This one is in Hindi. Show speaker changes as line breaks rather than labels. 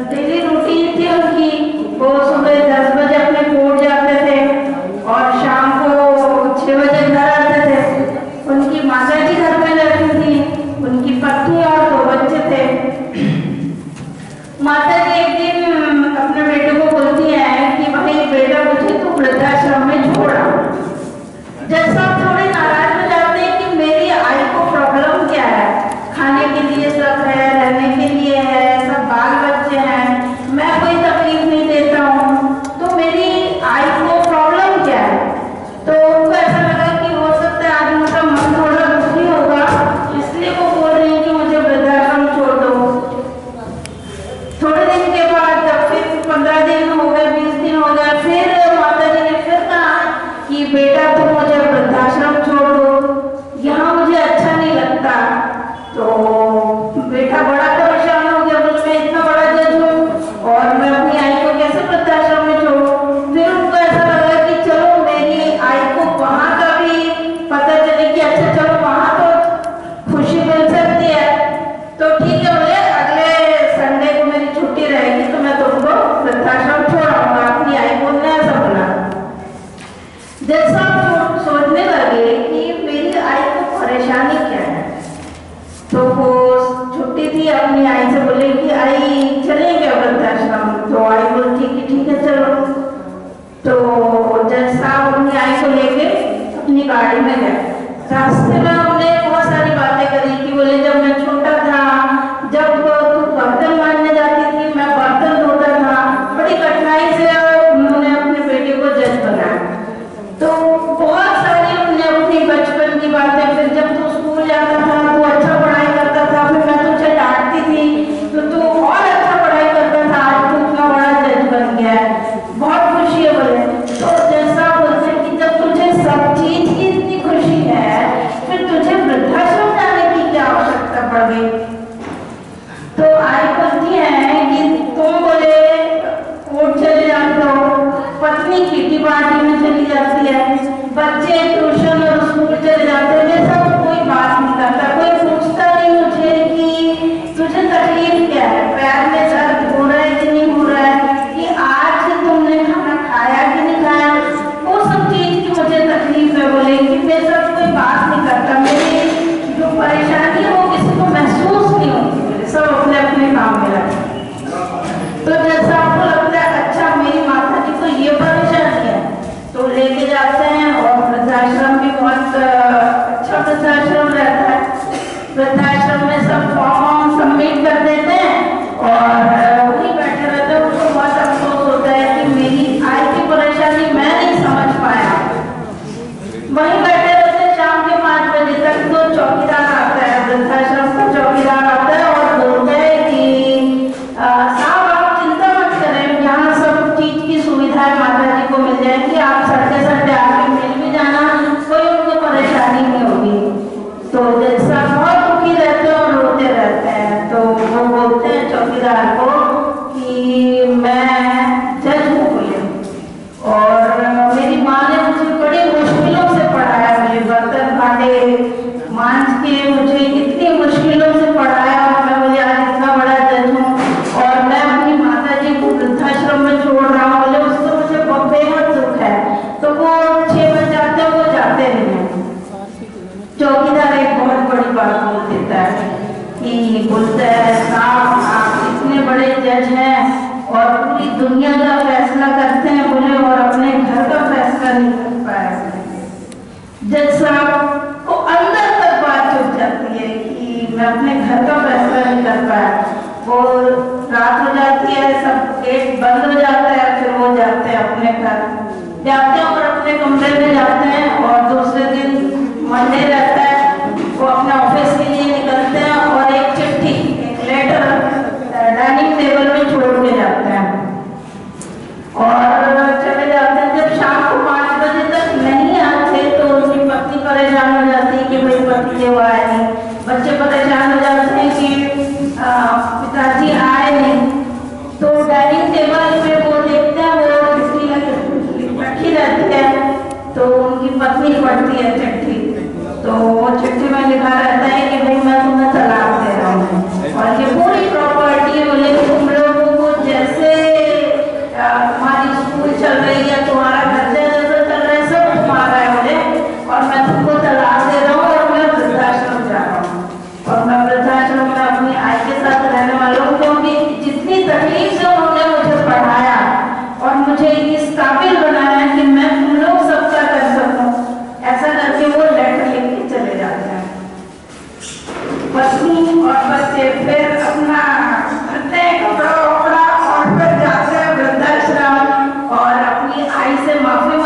डेली रूटीन थी उनकी। वो सुबह 10 बजे अपने कोर्ट जाते थे और शाम को 6 बजे घर आते थे। उनकी माता जी घर में रहती थी, उनकी पत्नी और 2 बच्चे थे। माता जी एक दिन अपने बेटे को बोलती है कि भाई बेटा मुझे तो वृद्धाश्रम में छोड़ा। जज साहब थोड़े नाराज हो जाते हैं कि मेरी आई को प्रॉब्लम क्या है, खाने के लिए सब है, रहने के लिए है, सब बाल बच्चे हैं, मैं कोई तकलीफ नहीं देता हूँ, तो मेरी आई को प्रॉब्लम क्या है। तो उनको ऐसा लगा कि हो सकता है आज उनका मन थोड़ा दुखी होगा, इसलिए वो बोल रही है कि मुझे वृद्धाश्रम छोड़ दो। थोड़े दिन के बाद जब फिर 15 दिन हो गए, 20 दिन हो गए, फिर माता जी ने फिर कहा कि बेटा तुम मुझे वृद्धाश्रम छोड़ दो, यहाँ मुझे अच्छा नहीं लगता। तो बेटा बड़ा परेशान हो गया, बोले मैं इतना बड़ा जज हूँ और मैं अपनी आई को कैसे वृद्धाश्रम में छोड़ूं। फिर उनको ऐसा लगा कि चलो मेरी आई को वहाँ का भी पता चले कि अच्छा चलो वहाँ तो खुशी मिल सकती है, तो ठीक है बोले अगले संडे को मेरी छुट्टी रहेगी तो मैं तुमको वृद्धाश्रम छोड़ाऊंगा। अपनी आई को ने ऐसा बोला। जज साहब सोचने लगे कि मेरी आई को परेशानी क्या है, तो वो छुट्टी थी, अपनी आई से बोले कि आई चलेंगे वृद्धाश्रम। तो आई बोलती कि ठीक है चलो। तो जज साहब अपनी आई को लेके अपनी गाड़ी में गए। रास्ते में हमने बहुत सारी बातें करी कि बोले जब मैं छोटा था, जब तू बर्तन मारने जाती थी, मैं बर्तन धोता था, बड़ी कठिनाई से उन्होंने अपने बेटे को जज बनाया। तो बहुत सारी उन्होंने अपनी बचपन की बातें, फिर जब तू स्कूल जाता था तू अच्छा पढ़ाई करता था, फिर मैं तुझे डांटती थी तो तू और अच्छा पढ़ाई करता था, आज तू इतना बड़ा जज बन गया है, बहुत खुशी है बोले। तो जैसा बोलते कि जब तुझे सब चीज की इतनी खुशी है फिर तुझे वृद्धाश्रम जाने की क्या आवश्यकता पड़ गई। तो आई बोलती है कि तुम बोले कोर्ट चले जाते हो, पत्नी किटी पार्टी में चली जाती है, बच्चे ट्यूशन और स्कूल चले जाते हैं, ये सब कोई बात नहीं करता, कोई पूछता नहीं मुझे कि तुझे तकलीफ क्या है, पैर में दर्द हो रहा है कि नहीं हो रहा है, कि आज तुमने खाना खाया कि नहीं खाया, वो सब चीज की मुझे तकलीफ है। बोले कि मैं सब कोई बात नहीं करता, मेरी जो परेशानी है वो किसी को महसूस नहीं होती, बोले सब अपने अपने काम में लगे। तो जैसा आपको लगता है अच्छा मेरी माता जी को ये परेशानी है, तो लेके जाते हैं और वृद्धाश्रम भी बहुत अच्छा वृद्धाश्रम रहता है। वृद्धाश्रम में सब फॉर्म सबमिट कर देते हैं और वही बैठे रहते हैं। उनको बहुत अफसोस होता है कि मेरी आई की परेशानी मैं नहीं समझ पाया। वहीं बैठे रहते हैं शाम के 5 बजे तक, तो चौकीदार आता है, वृद्धाश्रम का चौकीदार आता है और बोलता है कि साहब आप चिंता मत करें, यहाँ सब चीज की सुविधाएं माता जी को मिल जाएगी, आप संडे संडे आके मिल भी जाना, कोई उनको परेशानी नहीं होगी। तो जैसा बहुत दुखी रहते हैं और रोते रहते हैं, तो वो बोलते हैं चौकीदार को कि मैं जज हूँ बोले, और मेरी माँ ने मुझे बड़ी मुश्किलों से पढ़ाया, मुझे बर्तन भांडे मांझ के मुझे इतनी मुश्किलों से पढ़ाया, और मैं बोले आज इतना बड़ा जज हूँ और मैं अपनी माता जी को वृद्धाश्रम में छोड़ रहा हूँ, बोले उसको मुझे बेहद दुख है। तो वो 6 बजे जाते हैं, वो जाते नहीं हैं। चौकीदार एक बहुत बड़ी बात बोल देता है कि बोलता है साहब आप इतने बड़े जज हैं और पूरी दुनिया का फैसला करते हैं बोले, और अपने घर का फैसला नहीं कर पाए। जज साहब को अंदर तक बात चुप जाती है कि मैं अपने घर का फैसला नहीं कर पाया। वो रात हो जाती है, सब गेट बंद हो जाता है, फिर वो जाते हैं अपने घर, जाते हैं और अपने कमरे में जाते हैं, और दूसरे दिन मंडे रहता है, वो अपने ऑफिस के लिए निकलते हैं और एक चिट्ठी, एक लेटर डाइनिंग टेबल में छोड़ के जाते हैं और चले जाते हैं। जब शाम को 5 बजे तक नहीं आते तो उनकी पत्नी परेशान हो जाती है कि भाई पति क्यों आए नहीं, बच्चे परेशान हो जाते हैं कि पिताजी आए नहीं। तो डाइनिंग टेबल पे वो देखते हैं, वो चिट्ठी रखी रहती है, तो उनकी पत्नी पढ़ती है चिट्ठी, तो वो चिट्ठी में लिखा रहता है कि भाई मैं तुम्हें तलाक दे रहा हूँ और ये पूरी प्रॉपर्टी बोले तुम लोगों को बच्ची और बच्चे फिर अपना करते हैं कपड़ा वपड़ा और फिर जाते हैं वृद्धाश्रम और अपनी आई से माफी